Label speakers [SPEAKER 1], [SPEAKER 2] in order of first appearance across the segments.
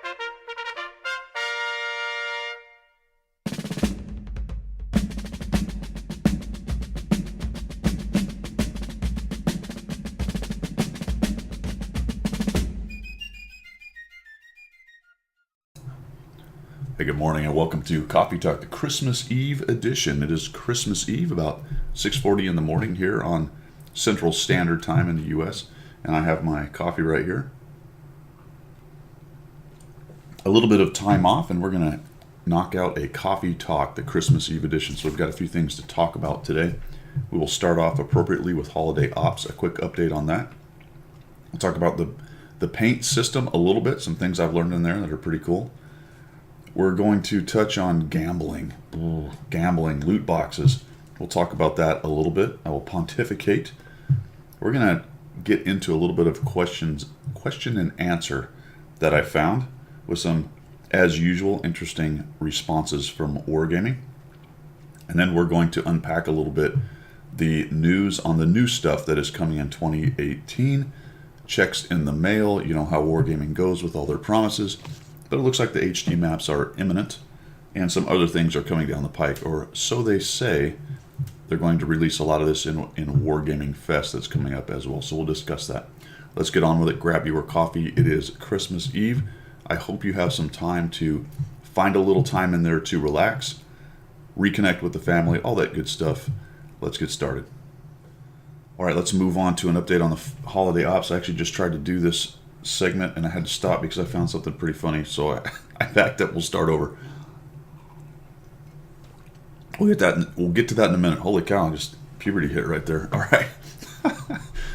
[SPEAKER 1] Hey, good morning and welcome to Coffee Talk, the Christmas Eve edition. It is Christmas Eve, about 6:40 in the morning here on Central Standard Time in the U.S. And I have my coffee right here. A little bit of time off and we're going to knock out a Coffee Talk, the Christmas Eve edition. So we've got a few things to talk about today. We will start off appropriately with holiday ops, a quick update on that. We'll talk about the paint system a little bit, some things I've learned in there that are pretty cool. We're going to touch on gambling, loot boxes. We'll talk about that a little bit. I will pontificate. We're going to get into a little bit of question and answer that I found with some, as usual, interesting responses from Wargaming. And then we're going to unpack a little bit the news on the new stuff that is coming in 2018. Checks in the mail, you know how Wargaming goes with all their promises. But it looks like the HD maps are imminent, and some other things are coming down the pike, or so they say. They're going to release a lot of this in Wargaming Fest that's coming up as well, so we'll discuss that. Let's get on with it. Grab your coffee. It is Christmas Eve. I hope you have some time to find a little time in there to relax, reconnect with the family, all that good stuff. Let's get started. All right, let's move on to an update on the holiday ops. I actually just tried to do this segment and I had to stop because I found something pretty funny, so I backed up. We'll start over. We'll get to that in a minute. Holy cow, just puberty hit right there. All right.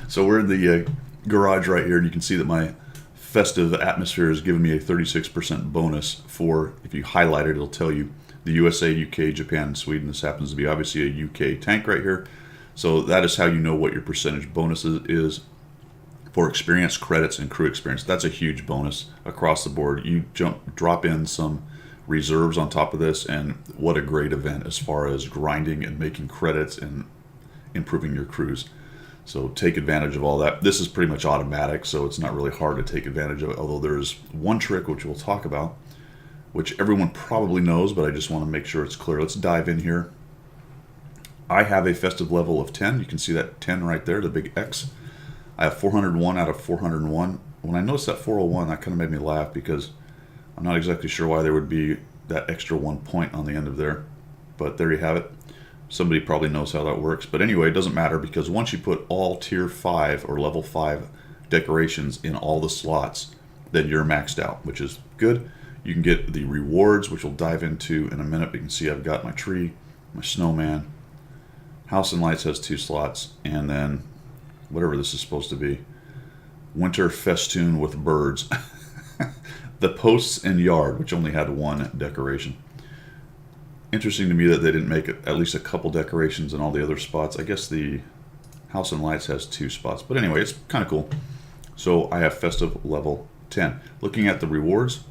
[SPEAKER 1] So we're in the garage right here, and you can see that my festive atmosphere has given me a 36% bonus for, if you highlight it, it'll tell you the USA, UK, Japan, and Sweden. This happens to be obviously a UK tank right here. So that is how you know what your percentage bonus is for experience, credits, and crew experience. That's a huge bonus across the board. You drop in some reserves on top of this, and what a great event as far as grinding and making credits and improving your crews. So take advantage of all that. This is pretty much automatic, so it's not really hard to take advantage of it, although there's one trick which we'll talk about, which everyone probably knows, but I just want to make sure it's clear. Let's dive in here. I have a festive level of 10. You can see that 10 right there, the big X. I have 401 out of 401. When I noticed that 401, that kind of made me laugh because I'm not exactly sure why there would be that extra 1 point on the end of there. But there you have it. Somebody probably knows how that works. But anyway, it doesn't matter because once you put all tier 5 or level 5 decorations in all the slots, then you're maxed out, which is good. You can get the rewards, which we'll dive into in a minute. But you can see I've got my tree, my snowman. House and Lights has 2 slots, and then whatever this is supposed to be, winter festoon with birds. The posts and yard, which only had 1 decoration. Interesting to me that they didn't make at least a couple decorations in all the other spots. I guess the House and Lights has 2 spots, but anyway, it's kind of cool. So I have festive level 10. Looking at the rewards,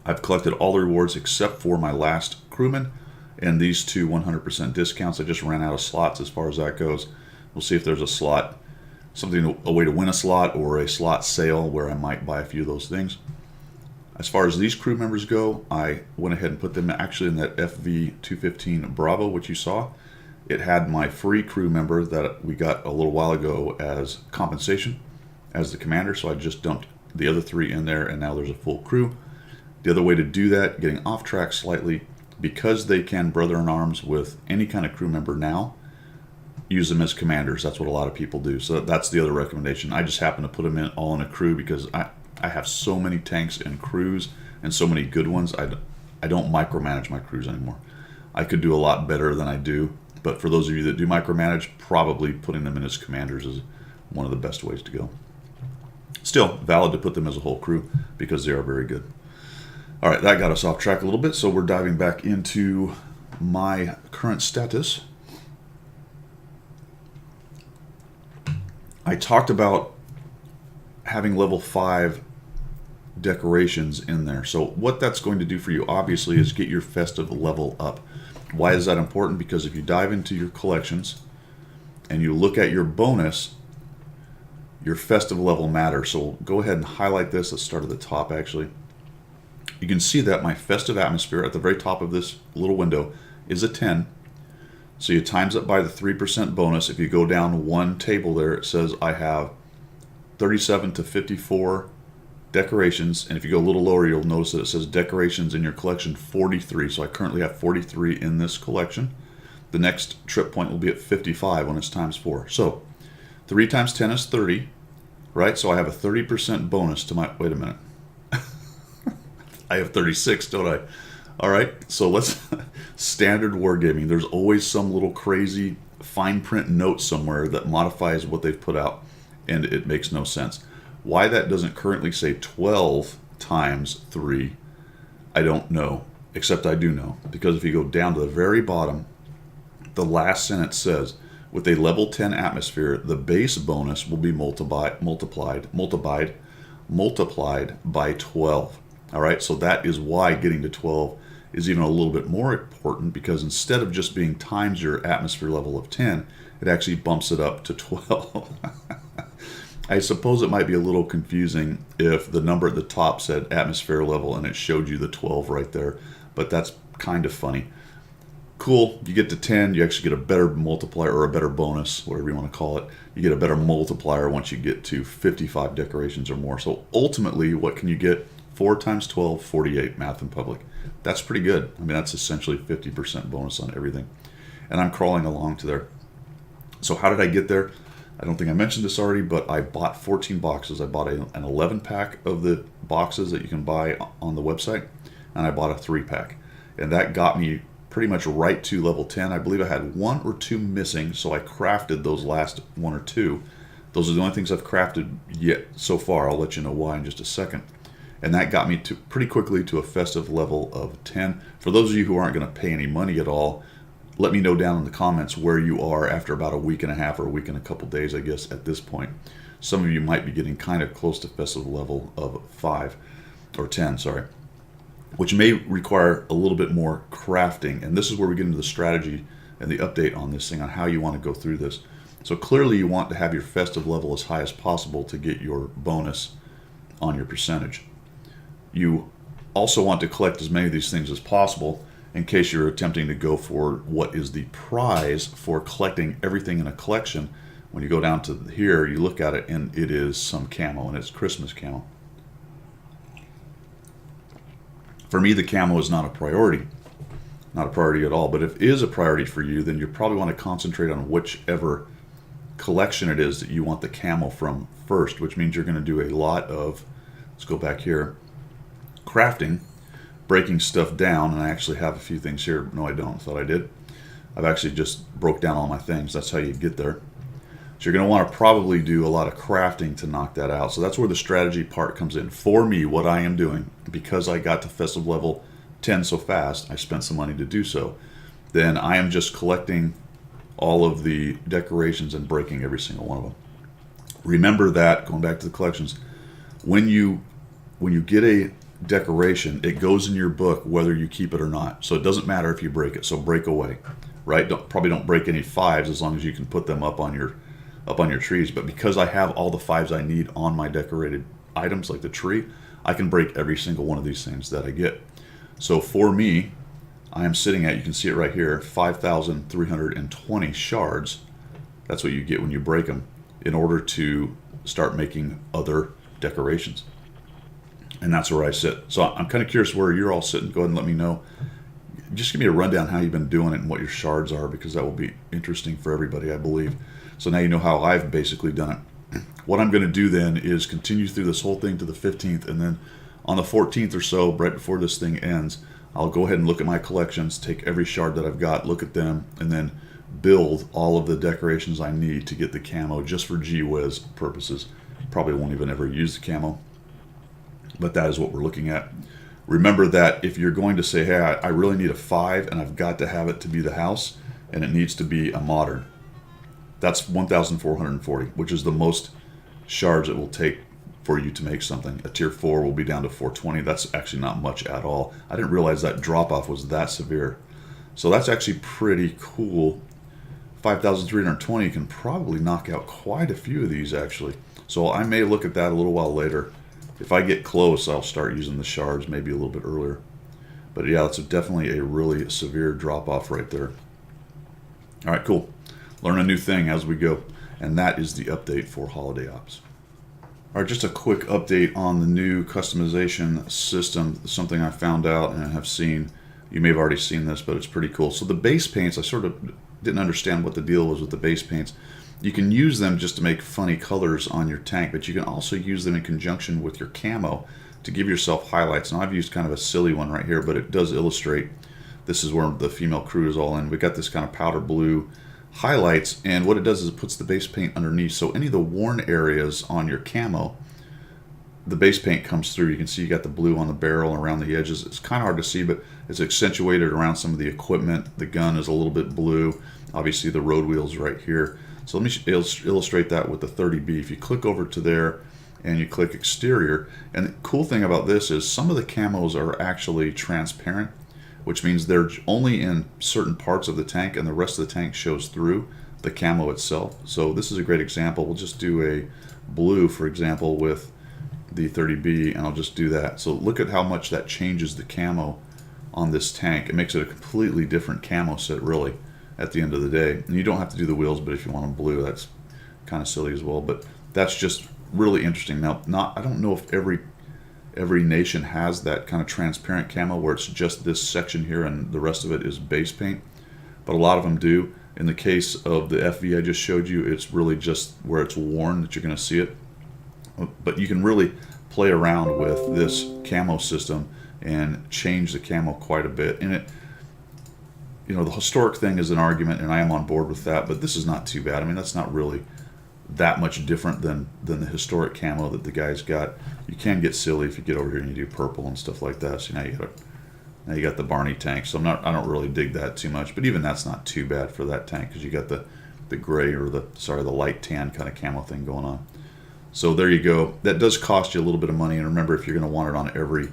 [SPEAKER 1] I've collected all the rewards except for my last crewman and these 2 100% discounts. I just ran out of slots as far as that goes. We'll see if there's a slot, a way to win a slot or a slot sale where I might buy a few of those things. As far as these crew members go, I went ahead and put them actually in that FV215 Bravo, which you saw. It had my free crew member that we got a little while ago as compensation as the commander, so I just dumped the other 3 in there, and now there's a full crew. The other way to do that, getting off track slightly, because they can brother in arms with any kind of crew member now, use them as commanders. That's what a lot of people do. So that's the other recommendation. I just happen to put them all in a crew because I have so many tanks and crews and so many good ones. I don't micromanage my crews anymore. I could do a lot better than I do, but for those of you that do micromanage, probably putting them in as commanders is one of the best ways to go. Still valid to put them as a whole crew because they are very good. All right, that got us off track a little bit, so we're diving back into my current status. I talked about having level 5 decorations in there. So what that's going to do for you, obviously, is get your festive level up. Why is that important? Because if you dive into your collections and you look at your bonus, your festive level matters. So go ahead and highlight this. Let's start at the top, actually. you can see that my festive atmosphere at the very top of this little window is a 10. So you times it by the 3% bonus. If you go down one table there, it says I have 37 to 54 decorations. And if you go a little lower, you'll notice that it says decorations in your collection 43. So I currently have 43 in this collection. The next trip point will be at 55 when it's times 4. So 3 times 10 is 30, right? So I have a 30% bonus to my, wait a minute. I have 36, don't I? All right, so let's, standard wargaming. There's always some little crazy fine print note somewhere that modifies what they've put out, and it makes no sense. Why that doesn't currently say 12 times 3, I don't know, except I do know. Because if you go down to the very bottom, the last sentence says, with a level 10 atmosphere, the base bonus will be multiplied by 12. All right, so that is why getting to 12 is even a little bit more important, because instead of just being times your atmosphere level of 10, it actually bumps it up to 12. I suppose it might be a little confusing if the number at the top said atmosphere level and it showed you the 12 right there, but that's kind of funny. Cool, you get to 10, you actually get a better multiplier, or a better bonus, whatever you want to call it. You get a better multiplier once you get to 55 decorations or more. So ultimately, what can you get? 4 times 12, 48, math in public. That's pretty good. I mean, that's essentially 50% bonus on everything. And I'm crawling along to there. So how did I get there? I don't think I mentioned this already, but I bought 14 boxes. I bought an 11 pack of the boxes that you can buy on the website, and I bought a 3-pack. And that got me pretty much right to level 10. I believe I had 1 or 2 missing, so I crafted those last 1 or 2. Those are the only things I've crafted yet so far. I'll let you know why in just a second. And that got me to pretty quickly to a festive level of 10. For those of you who aren't going to pay any money at all, let me know down in the comments where you are after about a week and a half, or a week and a couple days, I guess, at this point. Some of you might be getting kind of close to festive level of 5 or 10, sorry, which may require a little bit more crafting. And this is where we get into the strategy and the update on this thing, on how you want to go through this. So clearly you want to have your festive level as high as possible to get your bonus on your percentage. You also want to collect as many of these things as possible in case you're attempting to go for what is the prize for collecting everything in a collection. When you go down to here, you look at it, and it is some camo, and it's Christmas camo. For me, the camo is not a priority. Not a priority at all. But if it is a priority for you, then you probably want to concentrate on whichever collection it is that you want the camo from first, which means you're going to do a lot of, let's go back here, crafting, breaking stuff down. And I actually have a few things here. No, I don't. Thought I did. I've actually just broke down all my things. That's how you get there. So you're going to want to probably do a lot of crafting to knock that out. So that's where the strategy part comes in. For me, what I am doing, because I got to festive level 10 so fast, I spent some money to do so. Then I am just collecting all of the decorations and breaking every single one of them. Remember that, going back to the collections, when you get a decoration, it goes in your book whether you keep it or not. So it doesn't matter if you break it. So break away, right? Probably don't break any 5s, as long as you can put them up on your trees. But because I have all the 5s I need on my decorated items, like the tree, I can break every single one of these things that I get. So for me, I am sitting at, you can see it right here, 5,320 shards. That's what you get when you break them, in order to start making other decorations. And that's where I sit. So I'm kind of curious where you're all sitting. Go ahead and let me know. Just give me a rundown how you've been doing it and what your shards are, because that will be interesting for everybody, I believe. So now you know how I've basically done it. What I'm going to do then is continue through this whole thing to the 15th, and then on the 14th or so, right before this thing ends, I'll go ahead and look at my collections, take every shard that I've got, look at them, and then build all of the decorations I need to get the camo, just for gee whiz purposes. Probably won't even ever use the camo, but that is what we're looking at. Remember that if you're going to say, hey, I really need a 5 and I've got to have it to be the house, and it needs to be a modern, that's 1,440, which is the most shards it will take for you to make something. A tier 4 will be down to 420. That's actually not much at all. I didn't realize that drop off was that severe. So that's actually pretty cool. 5,320 can probably knock out quite a few of these, actually. So I may look at that a little while later If I get close, I'll start using the shards maybe a little bit earlier. But yeah, it's definitely a really severe drop off right there. All right, cool. Learn a new thing as we go. And that is the update for Holiday Ops. All right, just a quick update on the new customization system, something I found out and have seen. You may have already seen this, but it's pretty cool. So the base paints, I sort of didn't understand what the deal was with the base paints. You can use them just to make funny colors on your tank, but you can also use them in conjunction with your camo to give yourself highlights. Now I've used kind of a silly one right here, but it does illustrate. This is where the female crew is all in. We got this kind of powder blue highlights, and what it does is it puts the base paint underneath. So any of the worn areas on your camo, the base paint comes through. You can see you got the blue on the barrel and around the edges. It's kind of hard to see, but it's accentuated around some of the equipment. The gun is a little bit blue. Obviously the road wheels right here. So let me illustrate that with the 30B. If you click over to there and you click exterior, and the cool thing about this is some of the camos are actually transparent, which means they're only in certain parts of the tank and the rest of the tank shows through the camo itself. So this is a great example. We'll just do a blue, for example, with the 30B, and I'll just do that. So look at how much that changes the camo on this tank. It makes it a completely different camo set, really, at the end of the day. And you don't have to do the wheels, but if you want them blue, that's kind of silly as well. But that's just really interesting. Now, I don't know if every nation has that kind of transparent camo where it's just this section here and the rest of it is base paint, but a lot of them do. In the case of the FV I just showed you, it's really just where it's worn that you're going to see it. But you can really play around with this camo system and change the camo quite a bit. And it, you know, the historic thing is an argument, and I am on board with that, but this is not too bad. I mean, that's not really that much different than the historic camo that the guys got. You can get silly if you get over here and you do purple and stuff like that. So now you got the Barney tank. So I don't really dig that too much, but even that's not too bad for that tank because you got the gray or the light tan kind of camo thing going on. So there you go. That does cost you a little bit of money, and remember, if you're going to want it on every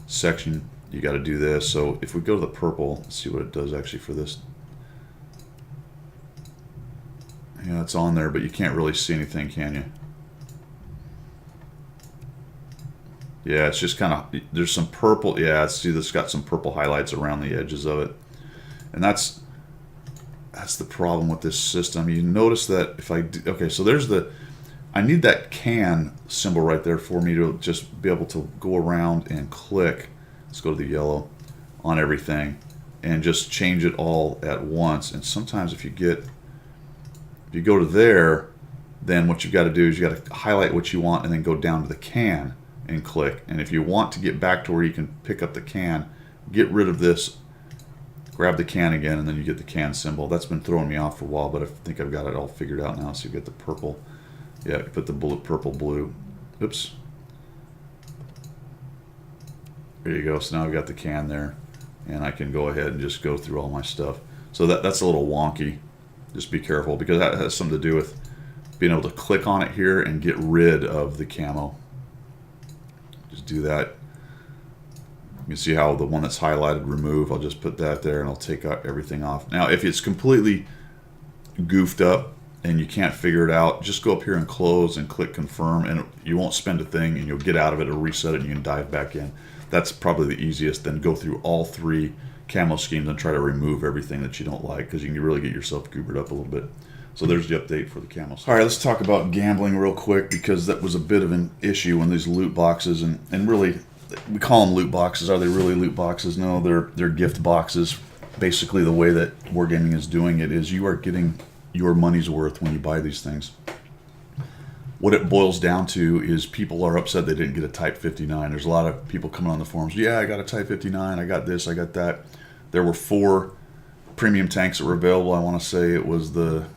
[SPEAKER 1] section, you got to do this. So if we go to the purple, let's see what it does actually for this. Yeah, it's on there, but you can't really see anything, can you? Yeah, it's just kind of, there's some purple. Yeah, see, this got some purple highlights around the edges of it. And that's the problem with this system. You notice that if I do, okay, so there's I need that can symbol right there for me to just be able to go around and click. Let's go to the yellow on everything and just change it all at once. And sometimes if you go to there, then what you've got to do is you got to highlight what you want and then go down to the can and click. And if you want to get back to where you can pick up the can, get rid of this, grab the can again, and then you get the can symbol. That's been throwing me off for a while, but I think I've got it all figured out now. So you get the purple. Yeah, you put the purple blue. Oops. There you go. So now I've got the can there, and I can go ahead and just go through all my stuff. So that's a little wonky. Just be careful because that has something to do with being able to click on it here and get rid of the camo. Just do that. You can see how the one that's highlighted, remove. I'll just put that there and I'll take everything off. Now, if it's completely goofed up and you can't figure it out, just go up here and close and click confirm, and you won't spend a thing, and you'll get out of it, it'll reset it, and you can dive back in. That's probably the easiest. Then go through all three camo schemes and try to remove everything that you don't like, because you can really get yourself goobered up a little bit. So there's the update for the camos. All right, let's talk about gambling real quick, because that was a bit of an issue when these loot boxes, and really, we call them loot boxes. Are they really loot boxes? No, they're gift boxes. Basically, the way that Wargaming is doing it is you are getting your money's worth when you buy these things. What it boils down to is people are upset they didn't get a Type 59. There's a lot of people coming on the forums, yeah, I got a Type 59, I got this, I got that. There were 4 premium tanks that were available. I want to say it was the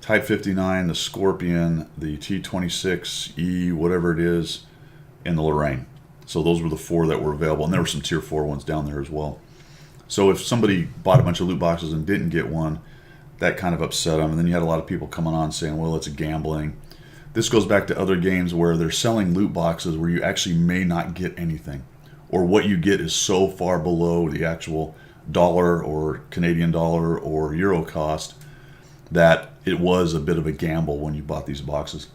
[SPEAKER 1] Type 59, the Scorpion, the T-26E, whatever it is, and the Lorraine. So those were the 4 that were available, and there were some Tier 4 ones down there as well. So if somebody bought a bunch of loot boxes and didn't get one, that kind of upset them. And then you had a lot of people coming on saying, well, it's gambling. This goes back to other games where they're selling loot boxes where you actually may not get anything, or what you get is so far below the actual dollar or Canadian dollar or euro cost that it was a bit of a gamble when you bought these boxes.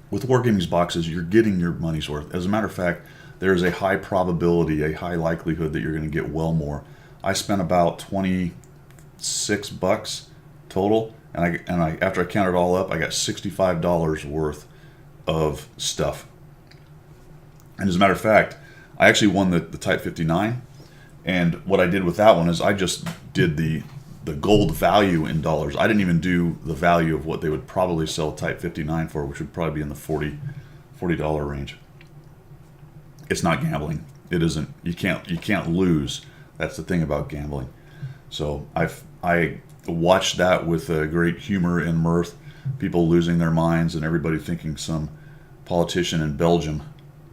[SPEAKER 1] with Wargaming's boxes, you're getting your money's worth. As a matter of fact, there is a high probability, a high likelihood that you're going to get well more. I spent about $26 total, and I after I counted it all up, I got $65 worth of stuff. And as a matter of fact, I actually won the Type 59, and what I did with that one is I just did the gold value in dollars. I didn't even do the value of what they would probably sell Type 59 for, which would probably be in the $40 range. It's not gambling. It isn't. You can't lose. That's the thing about gambling. So I watched that with great humor and mirth. People losing their minds and everybody thinking some politician in Belgium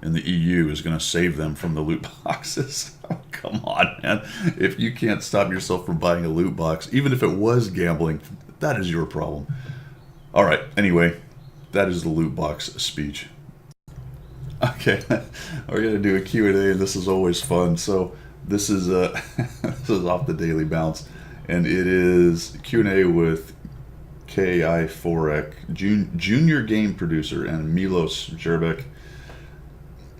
[SPEAKER 1] in the EU is going to save them from the loot boxes. Oh, come on, man. If you can't stop yourself from buying a loot box, even if it was gambling, that is your problem. All right, anyway, that is the loot box speech. Okay, we're going to do a Q&A, and this is always fun. So this is this is off the Daily Bounce, and it is Q&A with K.I. Forek, junior game producer, and Milos Jerbek.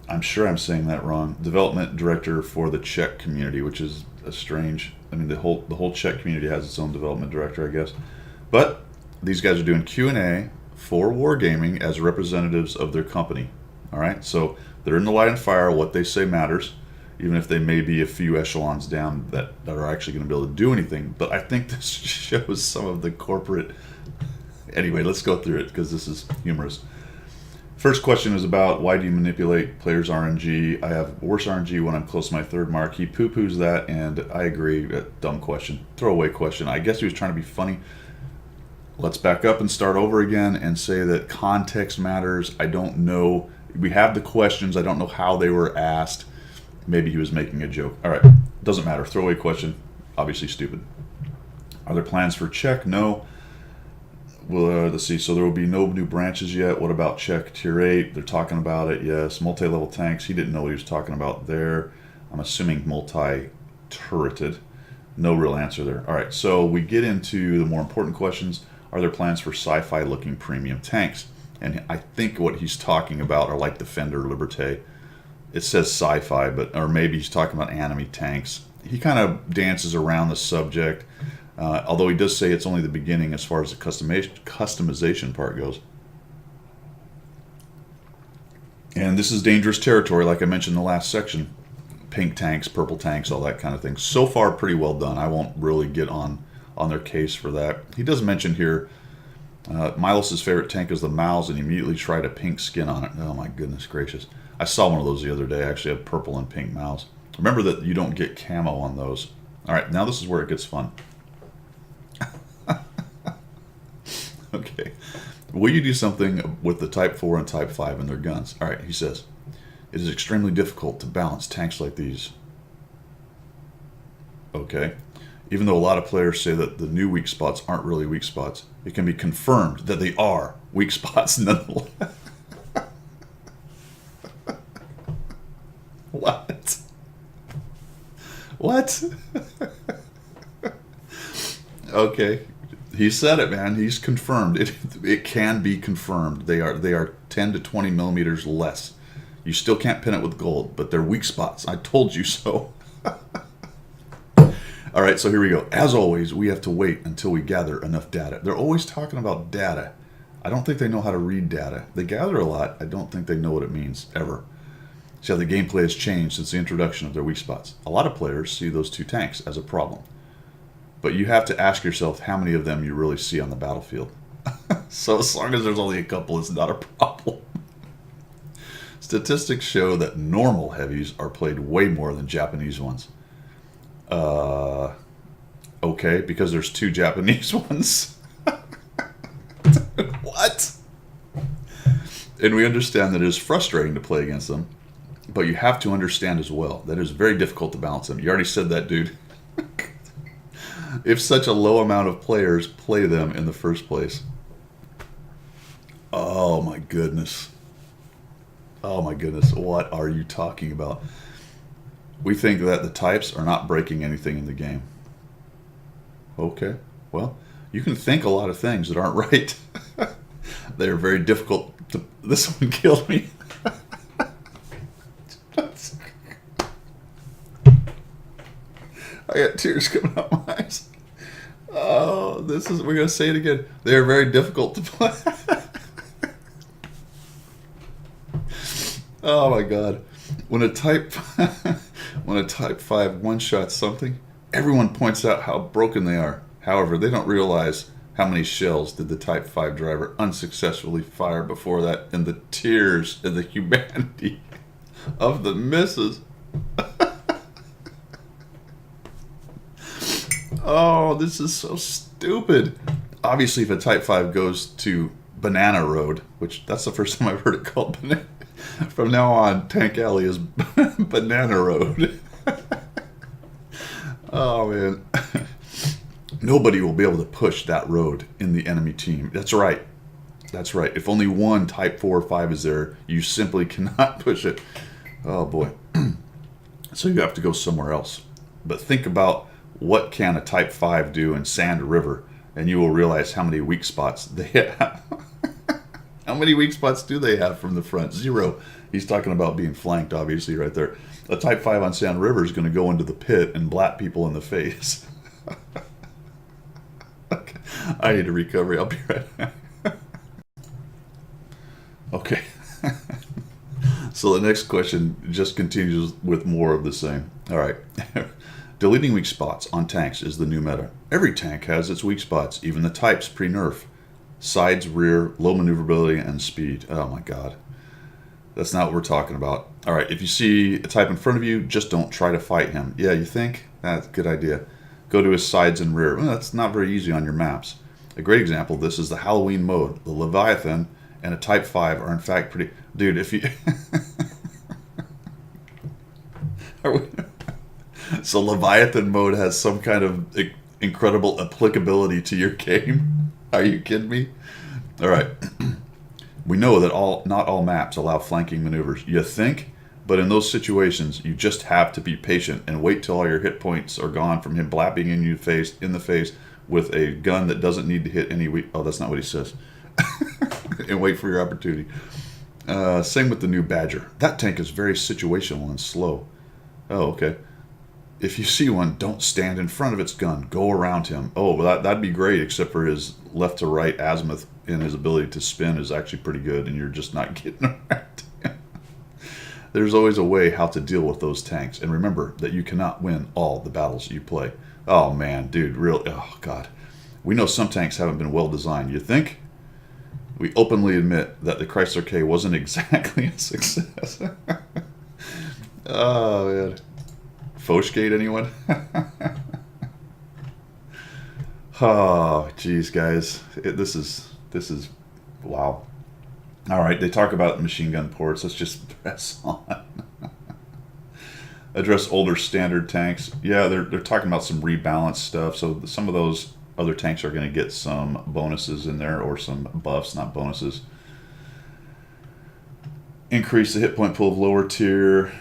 [SPEAKER 1] I'm sure I'm saying that wrong. Development director for the Czech community, which is a strange. I mean, the whole Czech community has its own development director, I guess. But these guys are doing Q&A for Wargaming as representatives of their company. All right, so they're in the light and fire. What they say matters, even if they may be a few echelons down that are actually going to be able to do anything. But I think this shows some of the corporate. Anyway, let's go through it because this is humorous. First question is about why do you manipulate players' RNG? I have worse RNG when I'm close to my third mark. He poo-poos that, and I agree. Dumb question. Throwaway question. I guess he was trying to be funny. Let's back up and start over again and say that context matters. I don't know. We have the questions. I don't know how they were asked. Maybe he was making a joke. All right. Doesn't matter. Throwaway question. Obviously stupid. Are there plans for Czech? No. Well, let's see. So there will be no new branches yet. What about Czech Tier 8? They're talking about it. Yes. Multi-level tanks. He didn't know what he was talking about there. I'm assuming multi-turreted. No real answer there. All right. So we get into the more important questions. Are there plans for sci-fi looking premium tanks? And I think what he's talking about are like Defender, Liberté. It says sci-fi, or maybe he's talking about enemy tanks. He kind of dances around the subject. Although he does say it's only the beginning as far as the customization part goes. And this is dangerous territory, like I mentioned in the last section. Pink tanks, purple tanks, all that kind of thing. So far, pretty well done. I won't really get on their case for that. He does mention here, Milos' favorite tank is the Mouse, and he immediately tried a pink skin on it. Oh my goodness gracious. I saw one of those the other day. I actually had purple and pink Mouse. Remember that you don't get camo on those. All right, now this is where it gets fun. Okay. Will you do something with the Type 4 and Type 5 and their guns? All right, he says, it is extremely difficult to balance tanks like these. Okay. Even though a lot of players say that the new weak spots aren't really weak spots, it can be confirmed that they are weak spots nonetheless. What? What? Okay. He said it, man. He's confirmed. It can be confirmed. They are 10 to 20 millimeters less. You still can't pin it with gold, but they're weak spots. I told you so. All right, so here we go. As always, we have to wait until we gather enough data. They're always talking about data. I don't think they know how to read data. They gather a lot. I don't think they know what it means, ever. See how the gameplay has changed since the introduction of their weak spots. A lot of players see those two tanks as a problem. But you have to ask yourself how many of them you really see on the battlefield. So as long as there's only a couple, it's not a problem. Statistics show that normal heavies are played way more than Japanese ones. Okay, because there's two Japanese ones. What? And we understand that it is frustrating to play against them, but you have to understand as well that it is very difficult to balance them. You already said that, dude. If such a low amount of players play them in the first place. Oh my goodness. Oh my goodness, what are you talking about? We think that the types are not breaking anything in the game. Okay, well, you can think a lot of things that aren't right. They're very difficult This one killed me. I got tears coming out my eyes. Oh, we're going to say it again. They are very difficult to play. Oh my God. When a type 5 one-shots something, everyone points out how broken they are. However, they don't realize how many shells did the Type 5 driver unsuccessfully fire before that, and the tears and the humanity of the misses. Oh, this is so stupid. Obviously, if a Type 5 goes to Banana Road, which that's the first time I've heard it called Banana. From now on, Tank Alley is Banana Road. Oh, man. Nobody will be able to push that road in the enemy team. That's right. That's right. If only one Type 4 or 5 is there, you simply cannot push it. Oh, boy. So you have to go somewhere else. But think about what can a Type 5 do in Sand River, and you will realize how many weak spots they have. How many weak spots do they have from the front? 0. He's talking about being flanked, obviously, right there. A Type 5 on Sand River is going to go into the pit and blat people in the face. Okay. I need a recovery. I'll be right back. Okay. So the next question just continues with more of the same. All right. Deleting weak spots on tanks is the new meta. Every tank has its weak spots, even the types pre-nerf. Sides, rear, low maneuverability, and speed. Oh my God. That's not what we're talking about. All right, if you see a type in front of you, just don't try to fight him. Yeah, you think? That's a good idea. Go to his sides and rear. Well, that's not very easy on your maps. A great example of this is the Halloween mode. The Leviathan and a Type 5 are in fact pretty... Dude, if you... So Leviathan mode has some kind of incredible applicability to your game? Are you kidding me? All right. We know that not all maps allow flanking maneuvers. You think? But in those situations, you just have to be patient and wait till all your hit points are gone from him blapping in the face with a gun that doesn't need to hit any weak... Oh, that's not what he says. And wait for your opportunity. Same with the new Badger. That tank is very situational and slow. Oh, okay. If you see one, don't stand in front of its gun. Go around him. Oh, well, that'd be great, except for his left to right azimuth and his ability to spin is actually pretty good, and you're just not getting around him. There's always a way how to deal with those tanks, and remember that you cannot win all the battles you play. Oh, man, dude, oh, God. We know some tanks haven't been well designed. You think? We openly admit that the Chrysler K wasn't exactly a success. Oh, man. Fochgate, anyone? Oh, geez, guys. This is wow. All right, they talk about machine gun ports. Let's just press on. Address older standard tanks. Yeah, they're talking about some rebalance stuff. So some of those other tanks are going to get some bonuses in there, or some buffs, not bonuses. Increase the hit point pool of lower tier.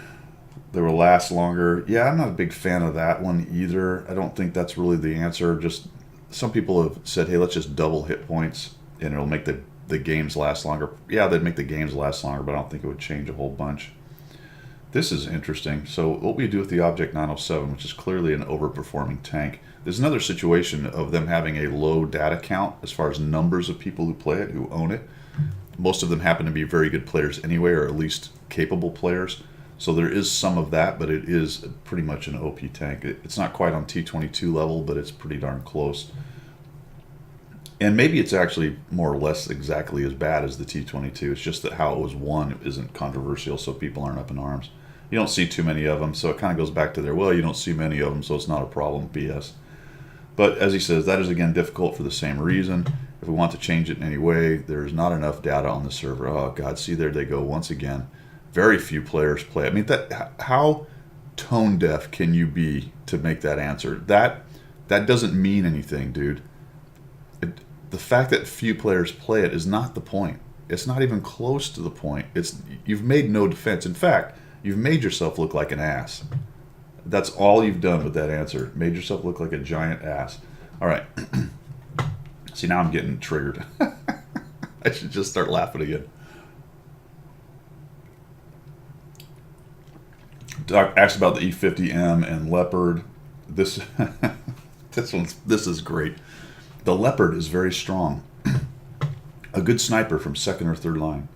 [SPEAKER 1] They will last longer. Yeah, I'm not a big fan of that one either. I don't think that's really the answer. Just some people have said, hey, let's just double hit points and it'll make the games last longer. Yeah, they'd make the games last longer, but I don't think it would change a whole bunch. This is interesting. So what we do with the Object 907, which is clearly an overperforming tank, there's another situation of them having a low data count as far as numbers of people who play it, who own it. Most of them happen to be very good players anyway, or at least capable players. So there is some of that, but it is pretty much an OP tank. It's not quite on T-22 level, but it's pretty darn close. And maybe it's actually more or less exactly as bad as the T-22. It's just that how it was won isn't controversial, so people aren't up in arms. You don't see too many of them, so it kind of goes back to their, well, you don't see many of them, so it's not a problem, BS. But as he says, that is again difficult for the same reason. If we want to change it in any way, there's not enough data on the server. Oh, God, see, there they go once again. Very few players play. I mean, how tone deaf can you be to make that answer? That doesn't mean anything, dude. The fact that few players play it is not the point. It's not even close to the point. You've made no defense. In fact, you've made yourself look like an ass. That's all you've done with that answer. Made yourself look like a giant ass. All right. See, now I'm getting triggered. I should just start laughing again. Doc asked about the E50M and Leopard. This this is great. The Leopard is very strong. A good sniper from second or third line.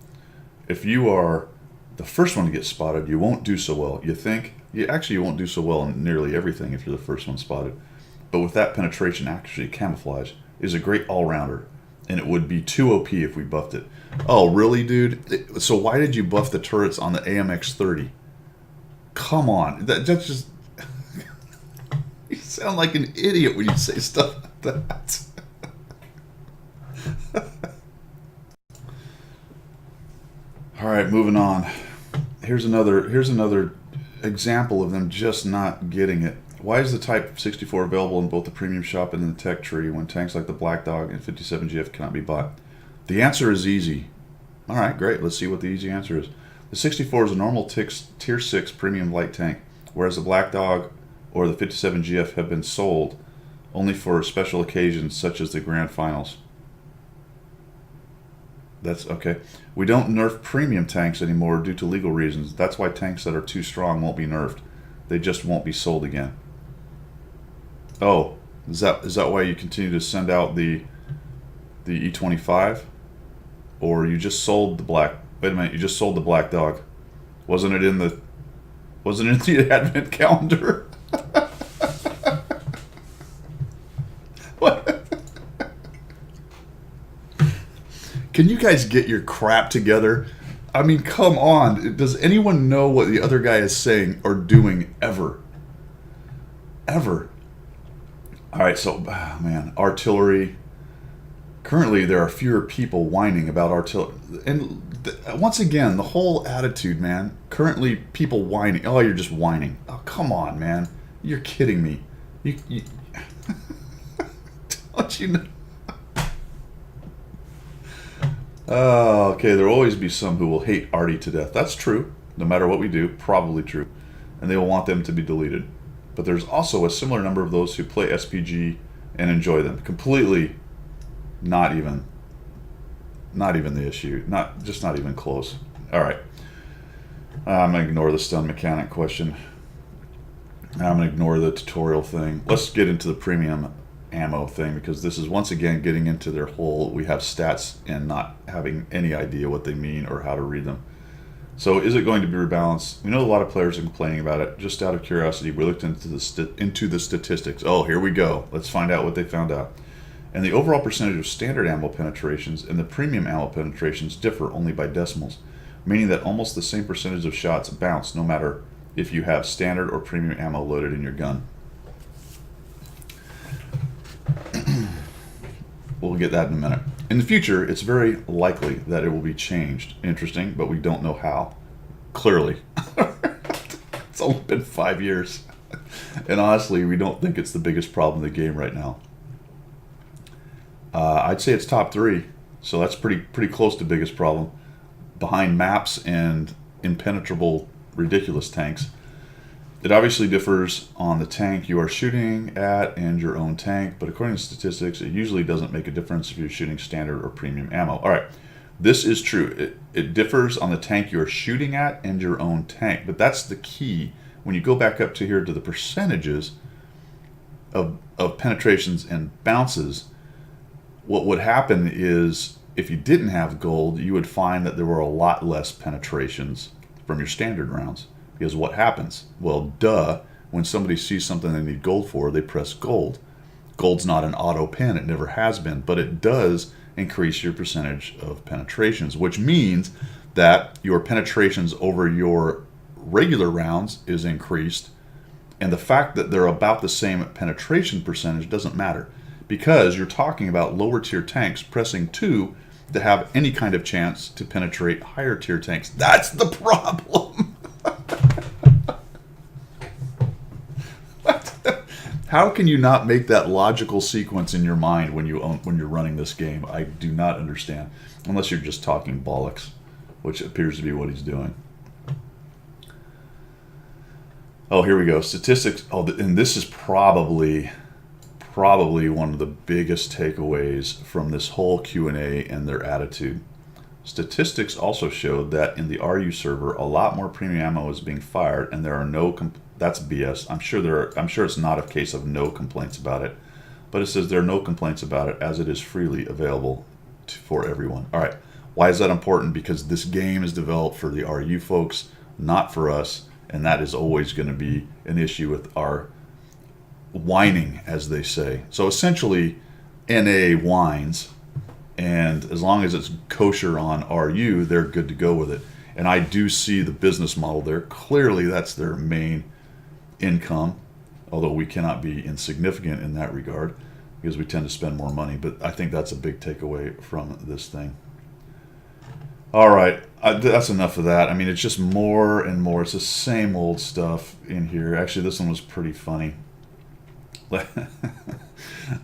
[SPEAKER 1] If you are the first one to get spotted, you won't do so well. You won't do so well in nearly everything if you're the first one spotted. But with that penetration, actually camouflage is a great all-rounder, and it would be too OP if we buffed it. Oh, really, dude? So why did you buff the turrets on the AMX-30? Come on, that's just... You sound like an idiot when you say stuff like that. All right, moving on. Here's another example of them just not getting it. Why is the Type 64 available in both the premium shop and in the tech tree when tanks like the Black Dog and 57GF cannot be bought? The answer is easy. All right, great. Let's see what the easy answer is. The 64 is a normal tier 6 premium light tank, whereas the Black Dog or the 57GF have been sold only for special occasions such as the grand finals. That's okay. We don't nerf premium tanks anymore due to legal reasons. That's why tanks that are too strong won't be nerfed. They just won't be sold again. Oh, is that why you continue to send out the E25? Or you just sold the black... Wait a minute, you just sold the Black Dog. Wasn't it in the advent calendar? What? Can you guys get your crap together? I mean, come on. Does anyone know what the other guy is saying or doing ever? Ever. All right, so, man, artillery. Currently, there are fewer people whining about artillery. And once again, the whole attitude, man. Currently, people whining. Oh, you're just whining. Oh, come on, man. You're kidding me. You don't you know? Oh, okay, there will always be some who will hate Artie to death. That's true. No matter what we do, probably true. And they will want them to be deleted. But there's also a similar number of those who play SPG and enjoy them. Completely not even the issue. Not even close. All right. I'm going to ignore the stun mechanic question. I'm going to ignore the tutorial thing. Let's get into the premium ammo thing, because this is once again getting into their whole we have stats and not having any idea what they mean or how to read them. So is it going to be rebalanced? We know a lot of players are complaining about it. Just out of curiosity, we looked into the statistics. Oh, here we go. Let's find out what they found out. And the overall percentage of standard ammo penetrations and the premium ammo penetrations differ only by decimals, meaning that almost the same percentage of shots bounce no matter if you have standard or premium ammo loaded in your gun. We'll get that in a minute. In the future, it's very likely that it will be changed. Interesting, but we don't know how. Clearly. It's only been 5 years. And honestly, we don't think it's the biggest problem in the game right now. I'd say it's top 3, so that's pretty close to biggest problem. Behind maps and impenetrable, ridiculous tanks. It obviously differs on the tank you are shooting at and your own tank, but according to statistics, it usually doesn't make a difference if you're shooting standard or premium ammo. All right, this is true. It differs on the tank you're shooting at and your own tank, but that's the key. When you go back up to here to the percentages of penetrations and bounces, what would happen is if you didn't have gold, you would find that there were a lot less penetrations from your standard rounds. Because what happens? Well, duh, when somebody sees something they need gold for, they press gold. Gold's not an auto pen, it never has been, but it does increase your percentage of penetrations, which means that your penetrations over your regular rounds is increased, and the fact that they're about the same penetration percentage doesn't matter, because you're talking about lower tier tanks pressing 2 to have any kind of chance to penetrate higher tier tanks. That's the problem. How can you not make that logical sequence in your mind when you're running this game? I do not understand, unless you're just talking bollocks, which appears to be what he's doing. Oh, here we go. Statistics. Oh, and this is probably one of the biggest takeaways from this whole Q&A and their attitude. Statistics also showed that in the RU server, a lot more premium ammo is being fired, and there are no. That's BS. I'm sure it's not a case of no complaints about it, but it says there are no complaints about it as it is freely available for everyone. All right. Why is that important? Because this game is developed for the RU folks, not for us, and that is always going to be an issue with our whining, as they say. So essentially, NA whines, and as long as it's kosher on RU, they're good to go with it. And I do see the business model there. Clearly, that's their main income, although we cannot be insignificant in that regard because we tend to spend more money. But I think that's a big takeaway from this thing. All right, that's enough of that. I mean, it's just more and more. It's the same old stuff in here. Actually, this one was pretty funny.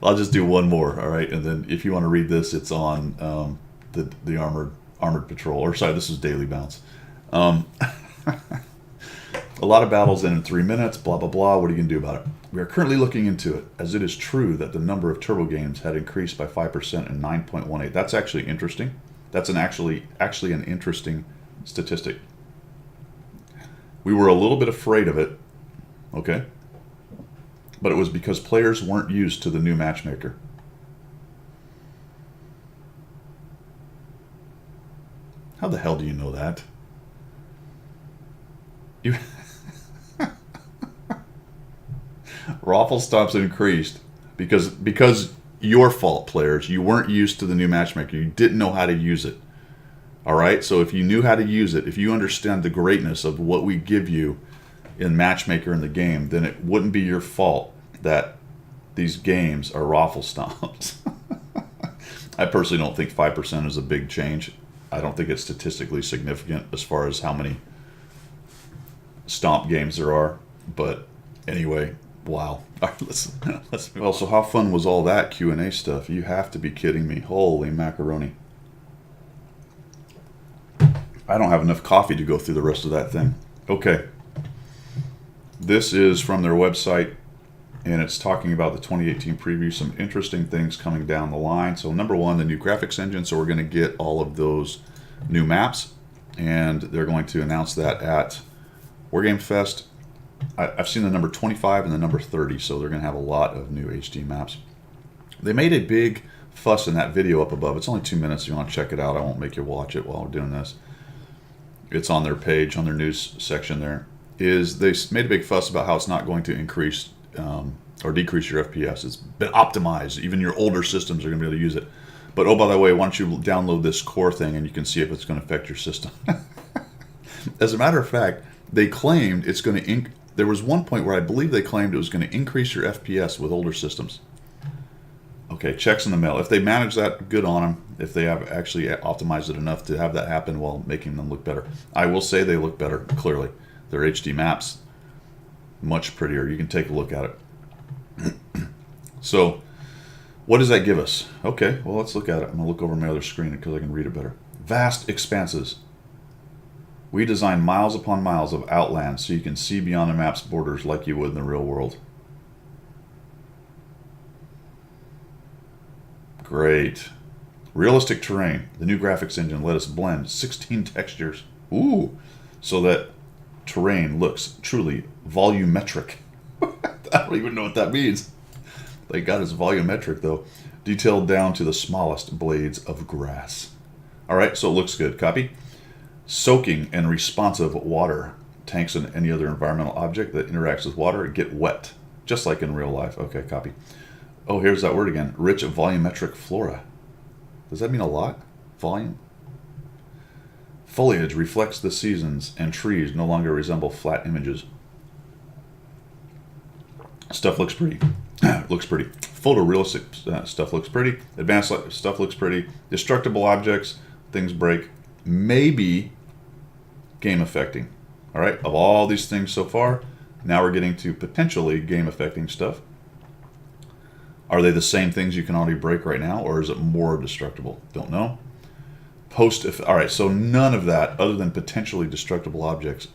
[SPEAKER 1] I'll just do one more, all right? And then if you want to read this, it's on the armored patrol. Or sorry, this is Daily Bounce. A lot of battles end in 3 minutes, blah, blah, blah. What are you going to do about it? We are currently looking into it, as it is true that the number of turbo games had increased by 5% in 9.18. That's actually interesting. That's actually an interesting statistic. We were a little bit afraid of it, okay? But it was because players weren't used to the new matchmaker. How the hell do you know that? You Raffle stops increased because your fault, players. You weren't used to the new matchmaker. You didn't know how to use it. All right? So if you knew how to use it, if you understand the greatness of what we give you in matchmaker in the game, then it wouldn't be your fault that these games are raffle stomps. I personally don't think 5% is a big change. I don't think it's statistically significant as far as how many stomp games there are. But anyway, wow. All right, let's. Well, so how fun was all that Q&A stuff? You have to be kidding me. Holy macaroni. I don't have enough coffee to go through the rest of that thing. Okay. This is from their website, and it's talking about the 2018 preview, some interesting things coming down the line. So number one, the new graphics engine. So we're going to get all of those new maps, and they're going to announce that at Wargame Fest. I've seen the number 25 and the number 30, so they're going to have a lot of new HD maps. They made a big fuss in that video up above. It's only 2 minutes. If you want to check it out, I won't make you watch it while we're doing this. It's on their page, on their news section there. Is they made a big fuss about how it's not going to increase or decrease your FPS. It's been optimized. Even your older systems are going to be able to use it. But oh, by the way, why don't you download this core thing and you can see if it's going to affect your system. As a matter of fact, they claimed it's going to there was one point where I believe they claimed it was going to increase your FPS with older systems. Okay, checks in the mail. If they manage that, good on them. If they have actually optimized it enough to have that happen while making them look better. I will say they look better, clearly. Their HD maps, much prettier. You can take a look at it. So, what does that give us? Okay, well, let's look at it. I'm going to look over my other screen because I can read it better. Vast expanses. We design miles upon miles of outland so you can see beyond the map's borders like you would in the real world. Great. Realistic terrain. The new graphics engine let us blend 16 textures. Ooh. So that terrain looks truly volumetric. I don't even know what that means. Thank God it's volumetric, though. Detailed down to the smallest blades of grass. All right, so it looks good. Copy. Soaking and responsive water. Tanks and any other environmental object that interacts with water get wet, just like in real life. Okay, copy. Oh, here's that word again. Rich volumetric flora. Does that mean a lot? Volume? Foliage reflects the seasons, and trees no longer resemble flat images. Stuff looks pretty. Looks pretty. Photorealistic stuff looks pretty. Advanced stuff looks pretty. Destructible objects, things break. Maybe game affecting. All right, of all these things so far, now we're getting to potentially game affecting stuff. Are they the same things you can already break right now, or is it more destructible? Don't know. All right, so none of that, other than potentially destructible objects,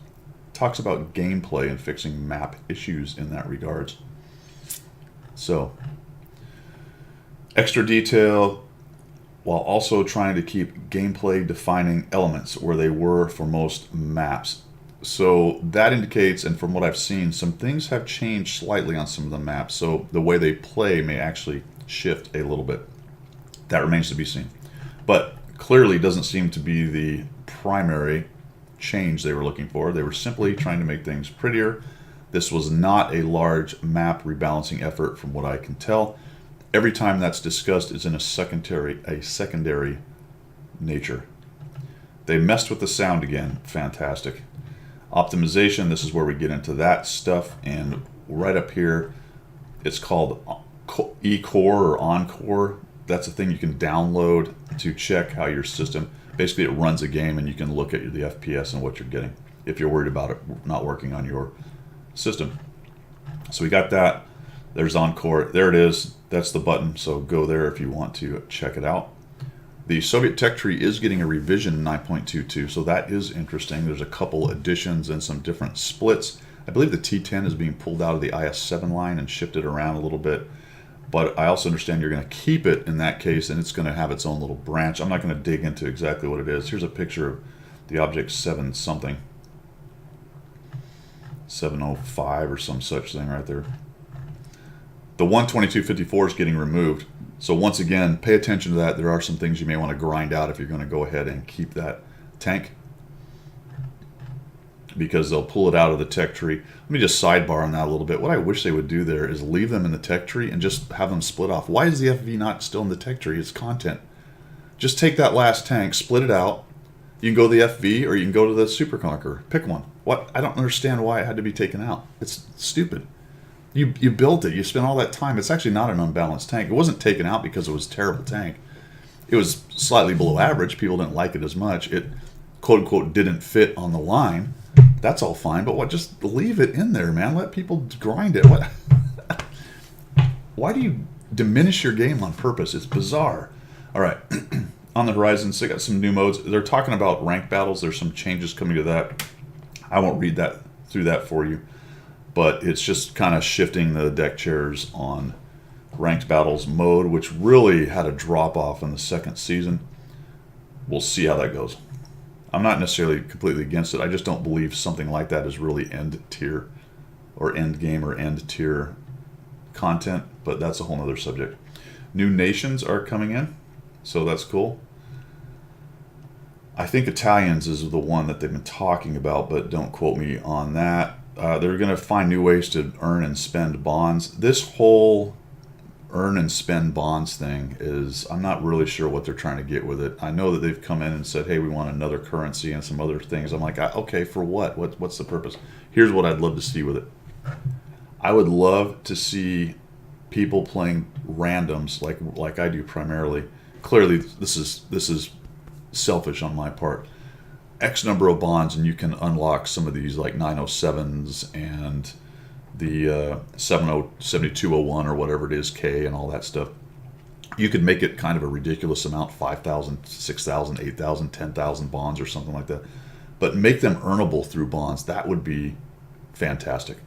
[SPEAKER 1] talks about gameplay and fixing map issues in that regards. So, extra detail, while also trying to keep gameplay defining elements where they were for most maps. So that indicates, and from what I've seen, some things have changed slightly on some of the maps, so the way they play may actually shift a little bit. That remains to be seen. But clearly doesn't seem to be the primary change they were looking for. They were simply trying to make things prettier. This was not a large map rebalancing effort from what I can tell. Every time that's discussed is in a secondary nature. They messed with the sound again. Fantastic. Optimization, this is where we get into that stuff, and right up here it's called eCore or Encore. That's a thing you can download to check how your system, basically it runs a game and you can look at the FPS and what you're getting if you're worried about it not working on your system. So we got that. There's Encore. There it is. That's the button, so go there if you want to check it out. The Soviet tech tree is getting a revision in 9.22, so that is interesting. There's a couple additions and some different splits. I believe the T10 is being pulled out of the IS7 line and shifted around a little bit, but I also understand you're going to keep it in that case, and it's going to have its own little branch. I'm not going to dig into exactly what it is. Here's a picture of the object 7 something. 705 or some such thing right there. The 12254 is getting removed. So once again, pay attention to that. There are some things you may want to grind out if you're going to go ahead and keep that tank, because they'll pull it out of the tech tree. Let me just sidebar on that a little bit. What I wish they would do there is leave them in the tech tree and just have them split off. Why is the FV not still in the tech tree? It's content. Just take that last tank, split it out. You can go to the FV or you can go to the Super Conqueror. Pick one. What? I don't understand why it had to be taken out. It's stupid. You built it. You spent all that time. It's actually not an unbalanced tank. It wasn't taken out because it was a terrible tank. It was slightly below average. People didn't like it as much. It, quote unquote, didn't fit on the line. That's all fine. But what? Just leave it in there, man. Let people grind it. What? Why do you diminish your game on purpose? It's bizarre. All right. On the horizon, so they got some new modes. They're talking about ranked battles. There's some changes coming to that. I won't read that through that for you, but it's just kind of shifting the deck chairs on ranked battles mode, which really had a drop off in the second season. We'll see how that goes. I'm not necessarily completely against it. I just don't believe something like that is really end tier or end game or end tier content, but that's a whole other subject. New nations are coming in, so that's cool. I think Italians is the one that they've been talking about, but don't quote me on that. They're going to find new ways to earn and spend bonds. This whole earn and spend bonds thing is, I'm not really sure what they're trying to get with it. I know that they've come in and said, hey, we want another currency and some other things. I'm like, okay, for what? What's the purpose? Here's what I'd love to see with it. I would love to see people playing randoms like I do primarily. Clearly, this is selfish on my part. X number of bonds and you can unlock some of these like 907s and the 7201 or whatever it is, K and all that stuff. You could make it kind of a ridiculous amount, 5,000, 6,000, 8,000, 10,000 bonds or something like that. But make them earnable through bonds. That would be fantastic.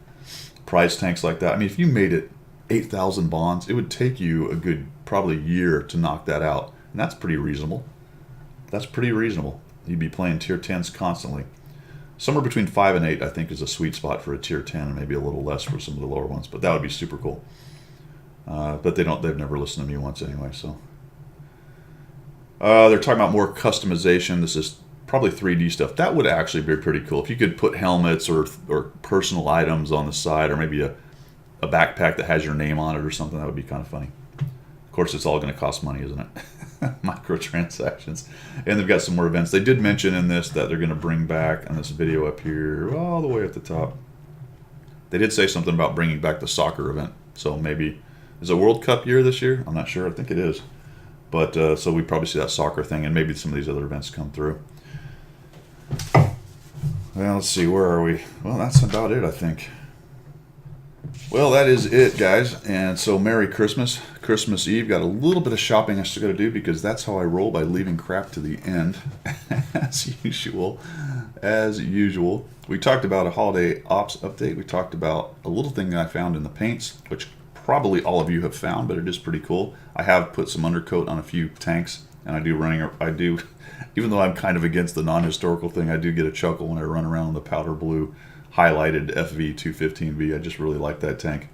[SPEAKER 1] Prize tanks like that. I mean, if you made it 8,000 bonds, it would take you a good probably year to knock that out. And that's pretty reasonable. That's pretty reasonable. You'd be playing tier 10s constantly. Somewhere between 5 and 8, I think, is a sweet spot for a tier 10, and maybe a little less for some of the lower ones. But that would be super cool. But they've never listened to me once anyway. So they're talking about more customization. This is probably 3D stuff. That would actually be pretty cool if you could put helmets or personal items on the side, or maybe a backpack that has your name on it or something. That would be kind of funny. Of course, it's all going to cost money, isn't it? Microtransactions. And they've got some more events. They did mention in this that they're going to bring back, on this video up here, all the way at the top, they did say something about bringing back the soccer event. So maybe, is it World Cup year this year? I'm not sure. I think it is. But so we probably see that soccer thing, and maybe some of these other events come through. Well, let's see. Where are we? Well, that's about it, I think. Well, that is it, guys. And so Merry Christmas. Christmas Eve. Got a little bit of shopping I still got to do, because that's how I roll, by leaving crap to the end. As usual. As usual. We talked about a holiday ops update. We talked about a little thing that I found in the paints, which probably all of you have found, but it is pretty cool. I have put some undercoat on a few tanks and I do, even though I'm kind of against the non-historical thing, I do get a chuckle when I run around in the powder blue highlighted FV215V. I just really like that tank.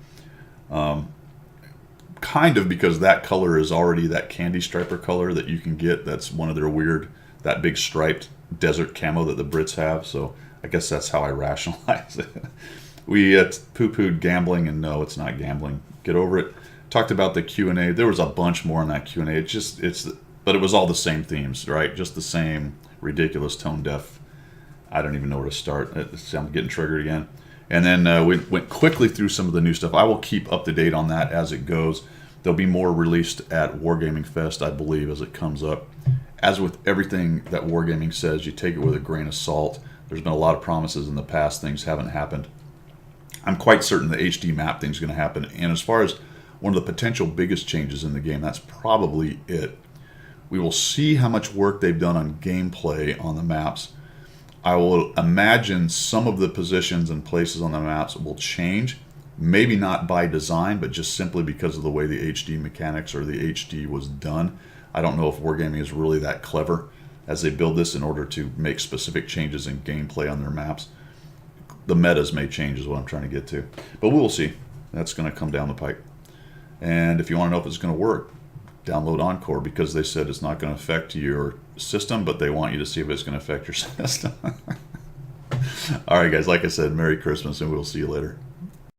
[SPEAKER 1] Kind of because that color is already that candy striper color that you can get. That's one of their weird, that big striped desert camo that the Brits have. So I guess that's how I rationalize it. We poo-pooed gambling, and no, it's not gambling. Get over it. Talked about the Q&A. There was a bunch more in that Q&A. But it was all the same themes, right? Just the same ridiculous tone deaf. I don't even know where to start. I'm getting triggered again. And then we went quickly through some of the new stuff. I will keep up to date on that as it goes. There'll be more released at Wargaming Fest, I believe, as it comes up. As with everything that Wargaming says, you take it with a grain of salt. There's been a lot of promises in the past. Things haven't happened. I'm quite certain the HD map thing's going to happen. And as far as one of the potential biggest changes in the game, that's probably it. We will see how much work they've done on gameplay on the maps. I will imagine some of the positions and places on the maps will change. Maybe not by design, but just simply because of the way the HD mechanics or the HD was done. I don't know if Wargaming is really that clever as they build this in order to make specific changes in gameplay on their maps. The metas may change is what I'm trying to get to. But we will see. That's going to come down the pike. And if you want to know if it's going to work, download Encore, because they said it's not going to affect your system, but they want you to see if it's going to affect your system. All right, guys, like I said, Merry Christmas, and we'll see you later.